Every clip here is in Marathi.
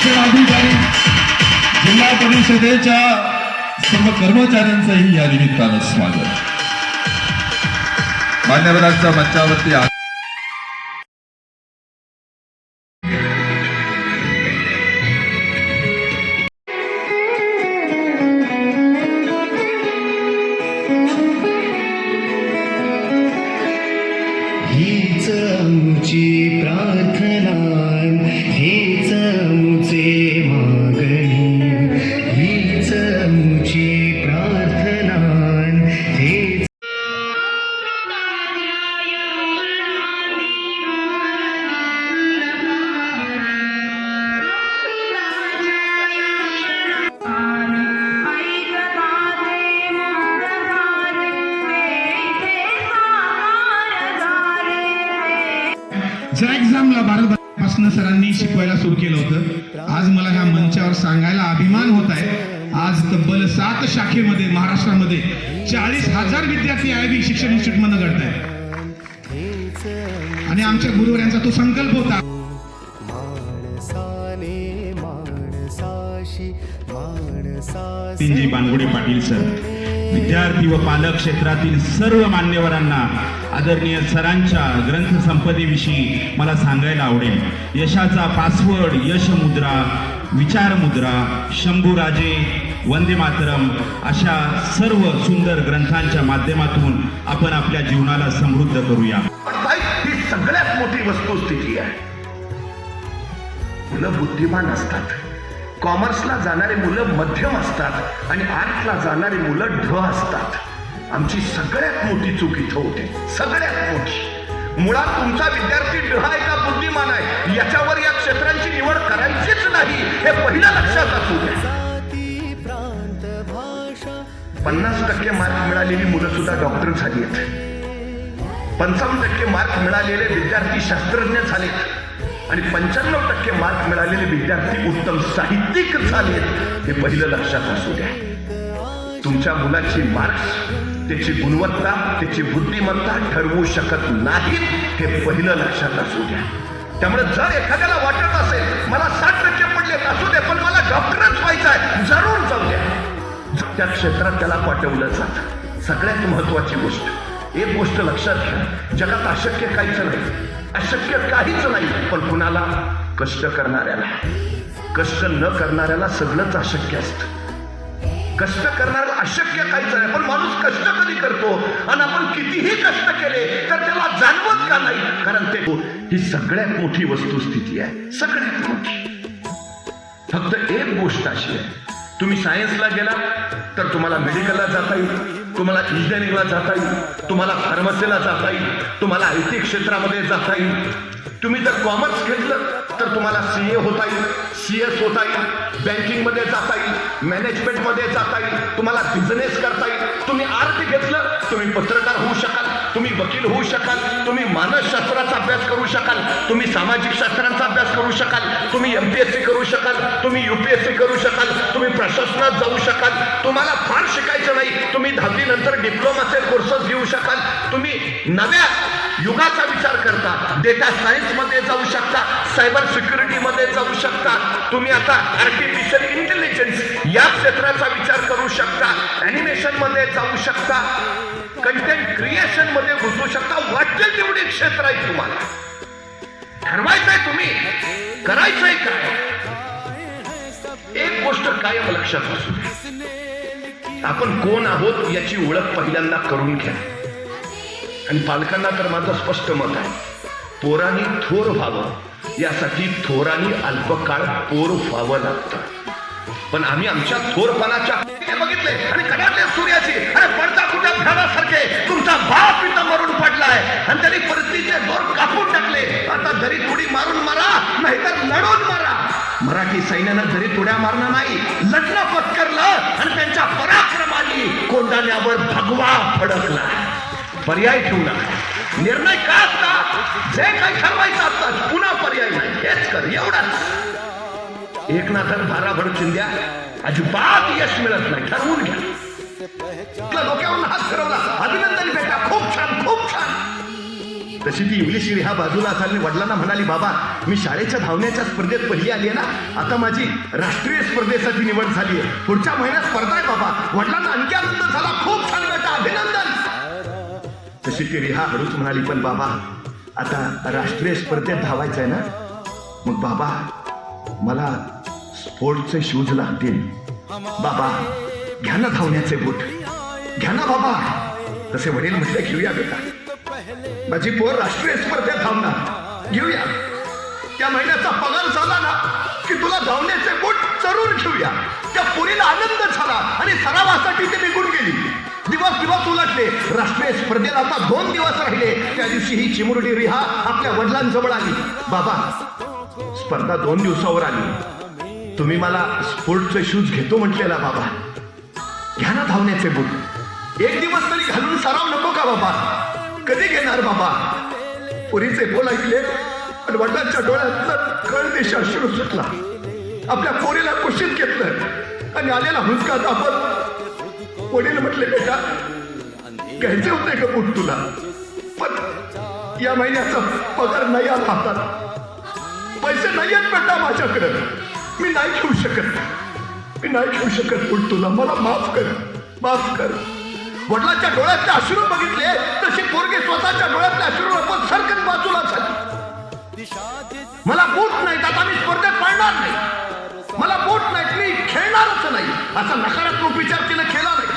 शिक्षणाधिकारी जिल्हा परिषदेच्या सर्व कर्मचाऱ्यांचंही या निमित्तानं स्वागत. मान्यवरांच्या मंचावरती हीच आमची प्रार्थना, हीच आमचे मागणी, हीच आमची प्रार्थना, हीच ज्या एक्झामला भारतपासून सरांनी शिकवायला सुरू केलं होतं, आज मला ह्या मंचावर सांगायला अभिमान होत आहे. आज तब्बल 7 शाखेमध्ये महाराष्ट्रामध्ये 40,000 विद्यार्थी आयबी शिक्षण इन्स्टिट्यूट मधून घडत आहेत. आणि आमच्या गुरुवर्यांचा तो संकल्प होता, जी बानगुडे पाटील सर, विद्यार्थी व पालक क्षेत्रातील सर्व मान्यवरांना आदरणीय सरांच्या ग्रंथसंपदेविषयी मला सांगायला आवडेल. यशाचा पासवर्ड, यश मुद्रा, विचार मुद्रा, शंभूराजे, वंदे मातरम अशा सर्व सुंदर ग्रंथांच्या माध्यमातून आपण आपल्या जीवनाला समृद्ध करूया. ही सगळ्यात मोठी वस्तुस्थिती आहे. मुलं बुद्धिमान असतात, कॉमर्सला जाणारी मुलं मध्यम असतात आणि आर्ट्सला जाणारी मुलं ढ असतात. आमची सगळ्यात मोठी चूक इथं होते, सगळ्यात मोठी. मुळात तुमचा विद्यार्थी ढ आहे का बुद्धिमान आहे याच्यावर या क्षेत्रांची निवड करायचीच नाही, हे पहिलं लक्षात असू द्या. 50% मार्क मिळालेली मुलं सुद्धा डॉक्टर झाली आहेत, 55% मार्क मिळालेले विद्यार्थी शास्त्रज्ञ झालेत आणि 95% मार्क मिळालेले विद्यार्थी उत्तम साहित्यिक झालेत, हे पहिलं लक्षात असू द्या. तुमच्या मुलाची मार्क्स, त्याची गुणवत्ता, त्याची बुद्धिमत्ता ठरवू शकत नाहीत, हे पहिलं लक्षात असू द्या. त्यामुळे जर एखाद्याला वाटत असेल मला 60% पडलेत असू दे पण मला डॉक्टरच व्हायचं आहे, जरूर जाऊ द्या. त्या क्षेत्रात त्याला पाठवलं जातं. सगळ्यात महत्वाची गोष्ट, एक गोष्ट लक्षात घ्या, जगात अशक्य काहीच नाही, अशक्य काहीच नाही. पण कुणाला? कष्ट करणाऱ्याला. कष्ट न करणाऱ्याला सगळंच अशक्य असतं. कष्ट करणाऱ्याला अशक्य काहीच नाही, पण माणूस कष्ट कधी करतो आणि आपण कितीही कष्ट केले तर त्याला जाणवत का नाही? कारण ते ही सगळ्यात मोठी वस्तुस्थिती आहे, सगळ्यात मोठी. फक्त एक गोष्ट अशी आहे, तुम्ही सायन्सला गेला तर तुम्हाला मेडिकलला जाता येईल, तुम्हाला इंजिनिअरिंगला जाता येईल, तुम्हाला फार्मसीला जाता येईल, तुम्हाला आयटी क्षेत्रामध्ये जाता येईल. तुम्ही जर कॉमर्स घेतलं तर तुम्हाला CA होता येईल, CS होता येईल, बँकिंगमध्ये जाता येईल, मॅनेजमेंटमध्ये जाता येईल, तुम्हाला बिझनेस करता येईल. तुम्ही आर्ट घेतलं, तुम्ही पत्रकार होऊ शकाल, तुम्ही वकील होऊ शकाल, तुम्ही मानसशास्त्राचा अभ्यास करू शकाल, तुम्ही सामाजिक शास्त्रांचा अभ्यास करू शकाल, तुम्ही MPSC करू शकाल, तुम्ही UPSC करू शकाल, तुम्ही प्रशासनात जाऊ शकाल. तुम्हाला फार शिकायचं नाही, तुम्ही 10वी नंतर डिप्लोमाचे कोर्सेस घेऊ शकाल. तुम्ही नव्या युगाचा विचार करता, डेटा सायन्स मध्ये जाऊ शकता, सायबर सिक्युरिटी मध्ये जाऊ शकता. तुम्ही आता आर्टिफिशियल इंटेलिजन्स या क्षेत्राचा विचार करू शकता, ॲनिमेशन मध्ये जाऊ शकता, कंटेंट क्रिएशन मध्ये घुसू शकता. वाटेल तेवढे क्षेत्र आहेत तुम्हाला. ठरवायचंय तुम्ही करायचंय काय. एक गोष्ट कायम लक्षात असू द्या, आपण कोण आहोत याची ओळख पहिल्यांदा करून घ्या. आणि पालकांना तर माझं स्पष्ट मत आहे, पोरांनी थोर व्हावं यासाठी थोरांनी अल्पकाळ पोर व्हावं लागतं. पण आम्ही आमच्या थोरपणाच्या बघितले आणि कडाडले सूर्याची आणि पडता कुठ्या भ्यासारखे तुमचा बाप इथं मरून पडलाय आणि त्यांनी परतीचे दोर कापून टाकले. आता जरी थोडी मारून मारा नाहीतर लढून मारा. मराठी सैन्यानं जरी थोड्या मारणं नाही, लढणं पत्करलं आणि त्यांच्या पराक्रमाने कोंडाण्यावर भगवा फडकला. पर्याय ठेवू नका. निर्णय का असतात, जे काही ठरवायचं असतात, पुन्हा पर्याय नाही, हेच कर, एवढाच. एक ना तर भाराभर चिंध्या अजिबात यश मिळत नाही. ठरवून घ्या. डोक्यावर हात फिरवला, अभिनंदन बेटा, खूप छान खूप छान. तशी ती इंग्लिश रिहा बाजूला झाली. वडिलांना म्हणाली, बाबा मी शाळेच्या धावण्याच्या स्पर्धेत पहिली आली आहे ना, आता माझी राष्ट्रीय स्पर्धेसाठी निवड झाली आहे, पुढच्या महिन्यात स्पर्धा आहे बाबा. वडिलांना आणखी आनंद झाला, खूप छान बेटा, अभिनंदन. तशी ती रिहा हळूच म्हणाली, पण बाबा आता राष्ट्रीय स्पर्धेत धावायचं आहे ना, मग बाबा मला स्पोर्टचे शूज लागतील. बाबा घ्या ना धावण्याचे बूट, घ्या ना बाबा. तसे वडील म्हटले, घेऊया बेटा, माझी पोर राष्ट्रीय स्पर्धेत धावणार, घेऊया. त्या महिन्याचा पगार झाला ना की तुला धावण्याचे बूट जरूर घेऊया. त्या पोरीला आनंद झाला आणि सरावासाठी ते निघून गेली. दिवस उलटले, राष्ट्रीय स्पर्धेला आता 2 दिवस राहिले. त्या दिवशी ही चिमुरडी रिहा आपल्या वडिलांजवळ आली. बाबा स्पर्धा 2 दिवसावर आली, तुम्ही मला स्पोर्टचे शूज घेतो म्हटलेला बाबा, घ्या ना धावण्याचे बूट, 1 दिवस तरी घालून सराव नको का बाबा, कधी घेणार बाबा. पुरीचे बोल ऐकले आणि वडिलांच्या डोळ्यात कळदेश अश्रू सुटला. आपल्या पोरीला कुशीत घेतलं आणि आलेला हुंदका दाबत वडील म्हटले, बेटा घ्यायचे होते का बूट तुला, पण या महिन्याचा पगार नाही आला हातात, पैसे नाही आहेत बेटा माझ्याकडे, मी नाही घेऊ शकत बूट तुला, मला माफ कर. वडिलांच्या डोळ्यातले अश्रू बघितले तशी पोरगी स्वतःच्या डोळ्यातले अश्रू आपण सरकन बाजूला झाली. मला बूट नाहीत, आता मी स्पर्धेत पडणार नाही, मला बूट नाहीत, मी खेळणारच नाही, असा नकारात्मक विचार तिने केला नाही.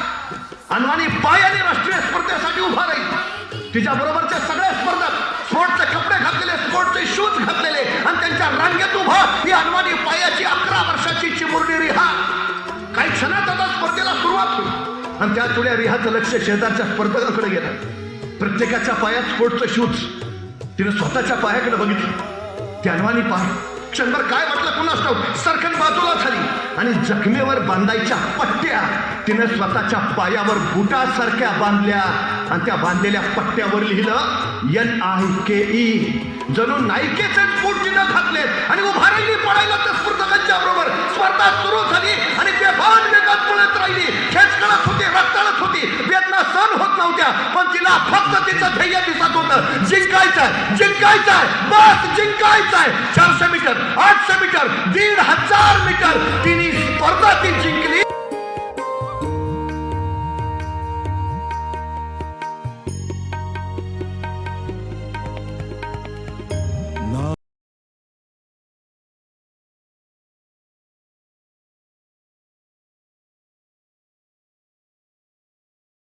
अनवाणी पायाने राष्ट्रीय स्पर्धेसाठी उभा राहील. तिच्या बरोबरच्या सगळ्या स्पर्धक स्पोर्टचे कपडे घातलेले, स्पोर्टचे शूज घातलेले आणि त्यांच्या रांगेत उभा ही अनवाणी पायाची 11 वर्षाची चिमुरडी रिहा. काही क्षणात आता स्पर्धेला सुरुवात होईल आणि त्या थोड्या रिहाचं लक्ष शेजारच्या स्पर्धकांकडे गेलं. प्रत्येकाच्या पायात स्पोर्टचं शूज. तिने स्वतःच्या पायाकडे बघितलं. ती अनवाणी पाय क्षणभर काय वाटलं कुणास ठाऊक, सरकन बाजूला झाली आणि जखमेवर बांधायच्या पट्ट्या तिने स्वतःच्या पायावर बुटासारख्या बांधल्या आणि त्या बांधलेल्या पट्ट्यावर लिहिलं NIKE. जणू नायकेचे बूट तिने घातलेत आणि उभा राहिली पळायला त्या स्पर्धकांच्या बरोबर. स्पर्धा सुरू झाली आणि बेभान वेगात पळत राहिली. खेचकळत होती, रक्तळत होती, वेदना सहन होत नव्हत्या, पण तिला फक्त तिचं ध्येय दिसत होतं, जिंकायचंय, बस जिंकायचंय. 400 मीटर, 800 मीटर, 1500 मीटर तिने स्पर्धा ती जिंकली